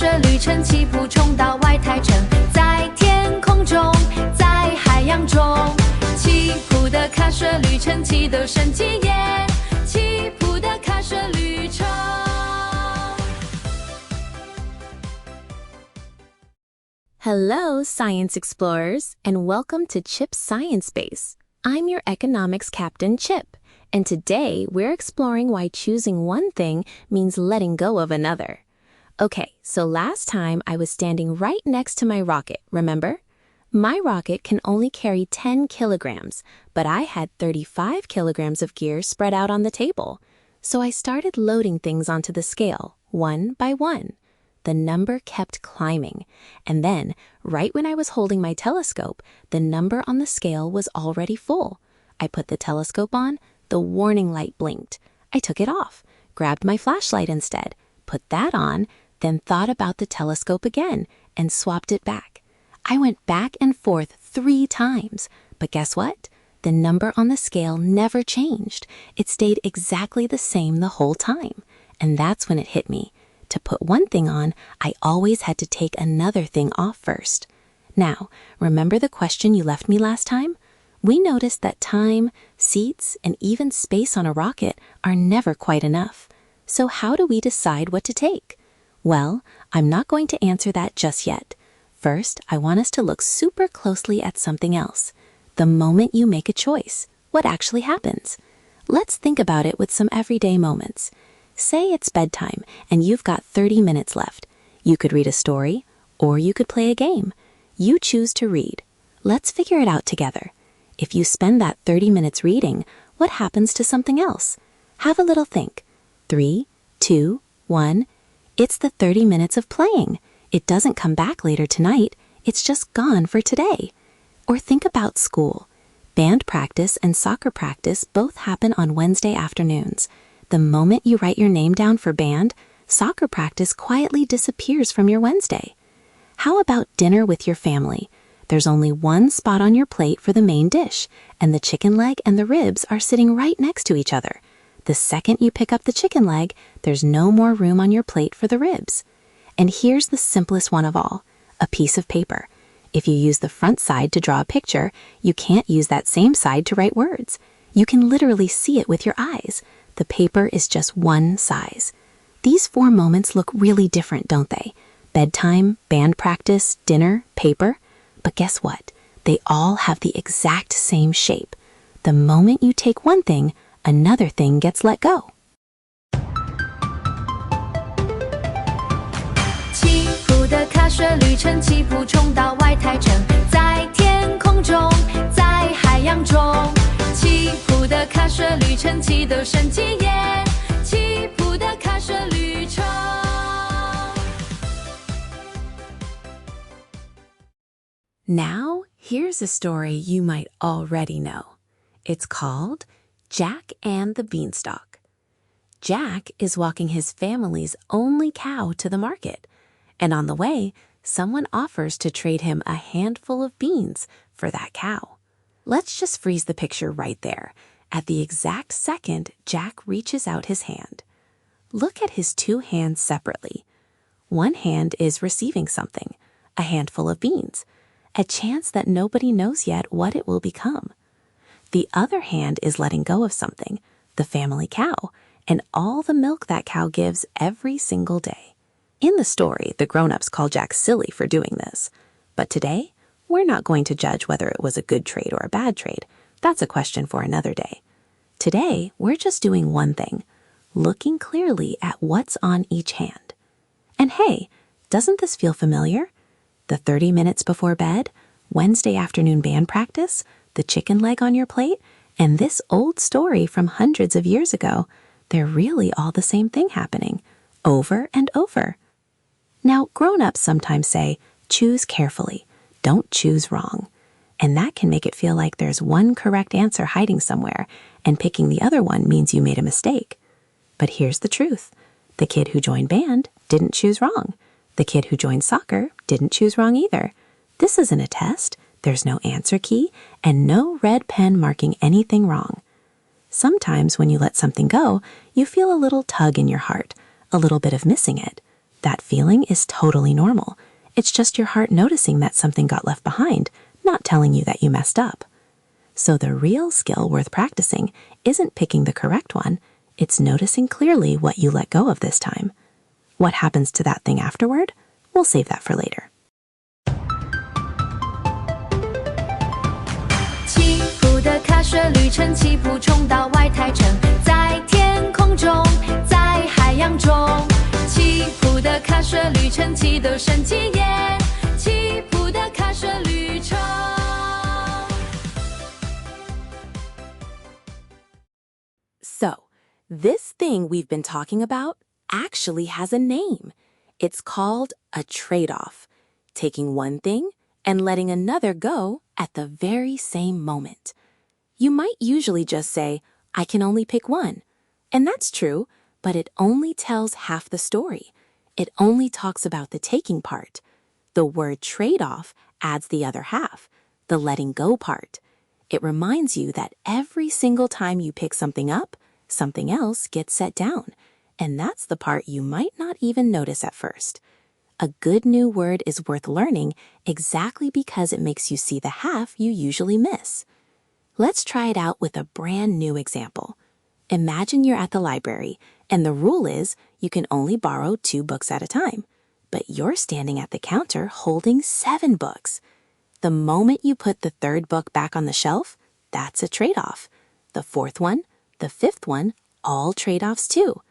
水旅程起步冲到外太空，在天空中，在海洋中，起步的卡水旅程起得生机耶，起步的卡水旅程。Hello, science explorers, and welcome to Chip's Science Base. I'm your economics captain, Chip, and today we're exploring why choosing one thing means letting go of another. Okay, so last time I was standing right next to my rocket, remember? My rocket can only carry 10 kilograms, but I had 35 kilograms of gear spread out on the table. So I started loading things onto the scale, one by one. The number kept climbing, and then, right when I was holding my telescope, the number on the scale was already full. I put the telescope on, the warning light blinked. I took it off, grabbed my flashlight instead, put that on, then thought about the telescope again, and swapped it back. I went back and forth 3 times, but guess what? The number on the scale never changed. It stayed exactly the same the whole time, and that's when it hit me. To put one thing on, I always had to take another thing off first. Now, remember the question you left me last time? We noticed that time, seats, and even space on a rocket are never quite enough. So how do we decide what to take? Well, I'm not going to answer that just yet. First, I want us to look super closely at something else. The moment you make a choice, what actually happens? Let's think about it with some everyday moments. Say it's bedtime and you've got 30 minutes left. You could read a story, or you could play a game. You choose to read. Let's figure it out together. If you spend that 30 minutes reading, what happens to something else? Have a little think. 3, 2, 1. It's the 30 minutes of playing. It doesn't come back later tonight. It's just gone for today. Or think about school. Band practice and soccer practice both happen on Wednesday afternoons. The moment you write your name down for band, soccer practice quietly disappears from your Wednesday. How about dinner with your family? There's only one spot on your plate for the main dish, and the chicken leg and the ribs are sitting right next to each other. The second you pick up the chicken leg, there's no more room on your plate for the ribs. And here's the simplest one of all, a piece of paper. If you use the front side to draw a picture, you can't use that same side to write words. You can literally see it with your eyes. The paper is just one size. These 4 moments look really different, don't they? Bedtime, band practice, dinner, paper. But guess what? They all have the exact same shape. The moment you take one thing, another thing gets let go. 起步的卡水旅程起步冲到外太空，在天空中，在海洋中，起步的卡水旅程起得生机耶，起步的卡水旅程。Now, here's a story you might already know. It's called Jack and the Beanstalk. Jack is walking his family's only cow to the market, and on the way, someone offers to trade him a handful of beans for that cow. Let's just freeze the picture right there. At the exact second, Jack reaches out his hand. Look at his 2 hands separately. One hand is receiving something, a handful of beans, a chance that nobody knows yet what it will become. The other hand is letting go of something, the family cow, and all the milk that cow gives every single day. In the story, the grown-ups call Jack silly for doing this. But today, we're not going to judge whether it was a good trade or a bad trade. That's a question for another day. Today, we're just doing one thing, looking clearly at what's on each hand. And hey, doesn't this feel familiar? The 30 minutes before bed, Wednesday afternoon band practice, the chicken leg on your plate, and this old story from hundreds of years ago, they're really all the same thing happening, over and over. Now, grown-ups sometimes say, choose carefully, don't choose wrong. And that can make it feel like there's one correct answer hiding somewhere, and picking the other one means you made a mistake. But here's the truth. The kid who joined band didn't choose wrong. The kid who joined soccer didn't choose wrong either. This isn't a test. There's no answer key and no red pen marking anything wrong. Sometimes when you let something go, you feel a little tug in your heart, a little bit of missing it. That feeling is totally normal. It's just your heart noticing that something got left behind, not telling you that you messed up. So the real skill worth practicing isn't picking the correct one, it's noticing clearly what you let go of this time. What happens to that thing afterward? We'll save that for later. 起伏的喀雪旅程，起伏冲到外太城，在天空中，在海洋中。起伏的喀雪旅程，起得生机耶！起伏的喀雪旅程。So, this thing we've been talking about actually has a name. It's called a trade-off, taking one thing and letting another go at the very same moment. You might usually just say, I can only pick one. And that's true, but it only tells half the story. It only talks about the taking part. The word trade-off adds the other half, the letting go part. It reminds you that every single time you pick something up, something else gets set down. And that's the part you might not even notice at first. A good new word is worth learning exactly because it makes you see the half you usually miss. Let's try it out with a brand new example. Imagine you're at the library, and the rule is you can only borrow 2 books at a time. But you're standing at the counter holding 7 books. The moment you put the 3rd book back on the shelf, that's a trade-off. The 4th one, the 5th one, all trade-offs too.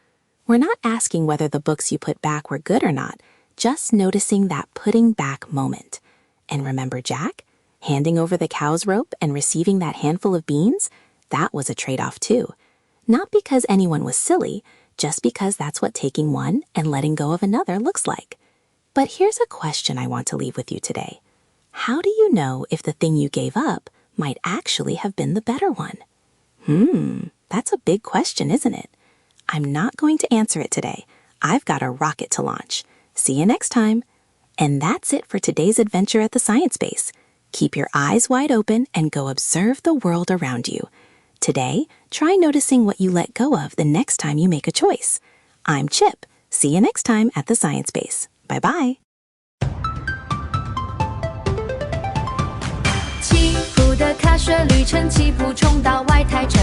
We're not asking whether the books you put back were good or not, just noticing that putting back moment. And remember Jack? Handing over the cow's rope and receiving that handful of beans? That was a trade-off too. Not because anyone was silly, just because that's what taking one and letting go of another looks like. But here's a question I want to leave with you today. How do you know if the thing you gave up might actually have been the better one? That's a big question, isn't it? I'm not going to answer it today. I've got a rocket to launch. See you next time. And that's it for today's adventure at the Science Base. Keep your eyes wide open and go observe the world around you. Today, try noticing what you let go of the next time you make a choice. I'm Chip. See you next time at the Science Base. Bye-bye. 起伏的喀雪旅程，起伏冲到外太城，